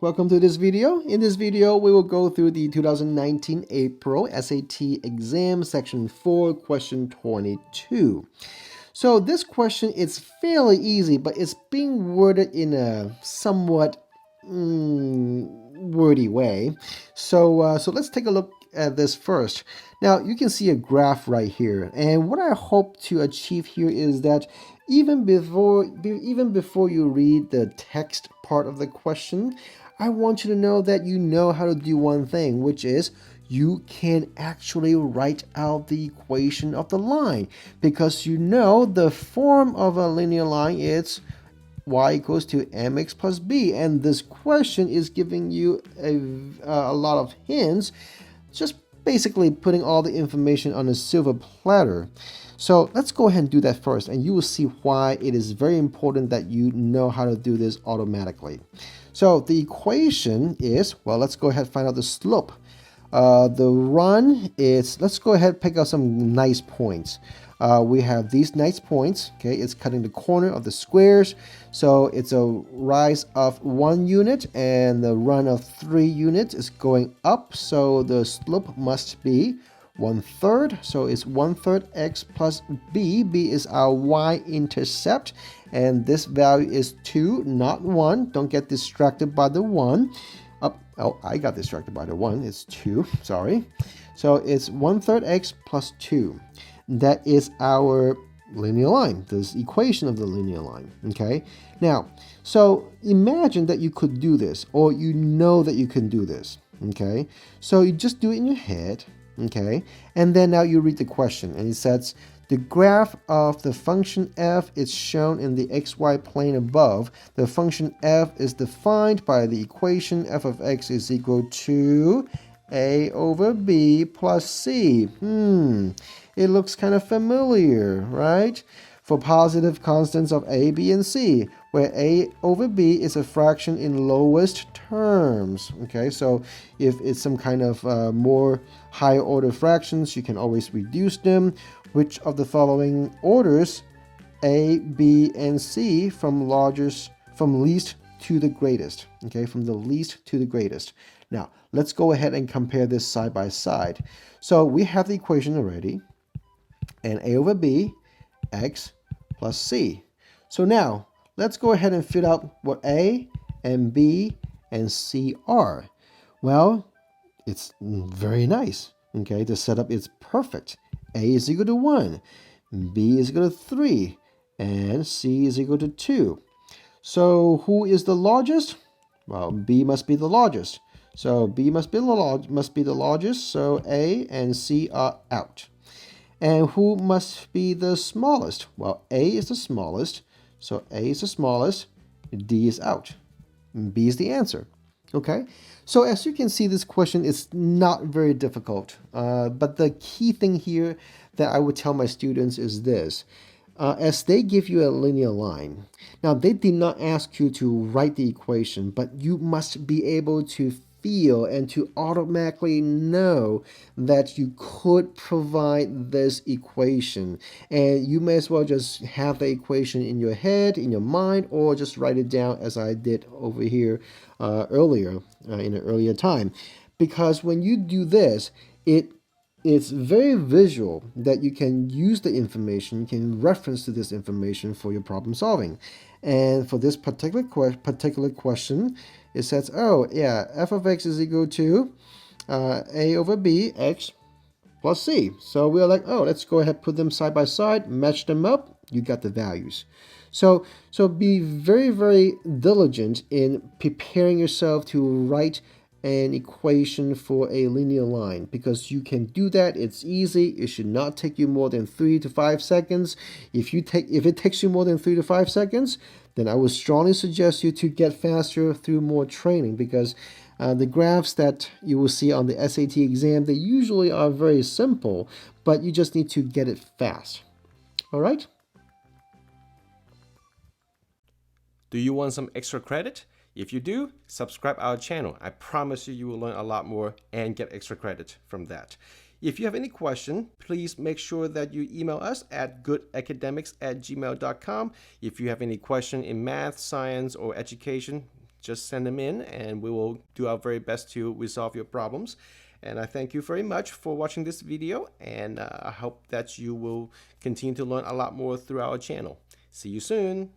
welcome to this video. In this video, we will go through the 2019 April SAT exam, section 4, question 22. So this question is fairly easy, but it's being worded in a somewhat wordy way. So let's take a look at this first. Now you can see a graph right here, and what I hope to achieve here is that even before you read the text part of the question, I want you to know that you know how to do one thing, which is you can actually write out the equation of the line, because you know the form of a linear line is y equals to mx plus b, and this question is giving you a lot of hints, just basically putting all the information on a silver platter. So let's go ahead and do that first, and you will see why it is very important that you know how to do this automatically. So the equation is, well, let's go ahead and find out the slope. The run is, let's go ahead and pick out some nice points. We have these nice points, okay? It's cutting the corner of the squares. So it's a rise of 1 unit, and the run of 3 units is going up. So the slope must be 1/3. So it's 1/3 x plus b. B is our y-intercept. And this value is 2, not 1. Don't get distracted by the 1. Oh, I got distracted by the 1. It's 2, sorry. So it's 1/3 x plus 2. That is our linear line, this equation of the linear line, okay? Now, so imagine that you could do this, or you know that you can do this, okay? So you just do it in your head, okay? And then now you read the question, and it says, the graph of the function f is shown in the xy plane above. The function f is defined by the equation f of x is equal to a over b plus c. It looks kind of familiar, right? For positive constants of a, b, and c, where a over b is a fraction in lowest terms. Okay, so if it's some kind of more higher order fractions, you can always reduce them. Which of the following orders a, b, and c from least to the greatest? Okay, from the least to the greatest. Now, let's go ahead and compare this side by side. So we have the equation already, and a over b, x plus c. So now, let's go ahead and fill out what a and b and c are. Well, it's very nice. Okay, the setup is perfect. A is equal to 1, b is equal to 3, and c is equal to 2. So who is the largest? Well, b must be the largest. So b must be the largest, so a and c are out. And who must be the smallest? Well, a is the smallest, so a is the smallest, d is out. B is the answer. Okay, so as you can see, this question is not very difficult, but the key thing here that I would tell my students is this. As they give you a linear line, now they did not ask you to write the equation, but you must be able to feel and to automatically know that you could provide this equation, and you may as well just have the equation in your head, in your mind, or just write it down as I did over here earlier in an earlier time, because when you do this, it's very visual that you can use the information, you can reference to this information for your problem solving. And for this particular question, it says, oh yeah, f of x is equal to a over b, x plus c. So we're like, oh, let's go ahead, put them side by side, match them up, you got the values. So be very, very diligent in preparing yourself to write an equation for a linear line, because you can do that. It's easy. It should not take you more than 3 to 5 seconds. If it takes you more than 3 to 5 seconds, then I would strongly suggest you to get faster through more training, because the graphs that you will see on the SAT exam, they usually are very simple, but you just need to get it fast. All right? Do you want some extra credit? If you do, subscribe our channel. I promise you will learn a lot more and get extra credit from that. If you have any question, please make sure that you email us at goodacademics@gmail.com. If you have any question in math, science, or education, just send them in and we will do our very best to resolve your problems. And I thank you very much for watching this video, and I hope that you will continue to learn a lot more through our channel. See you soon.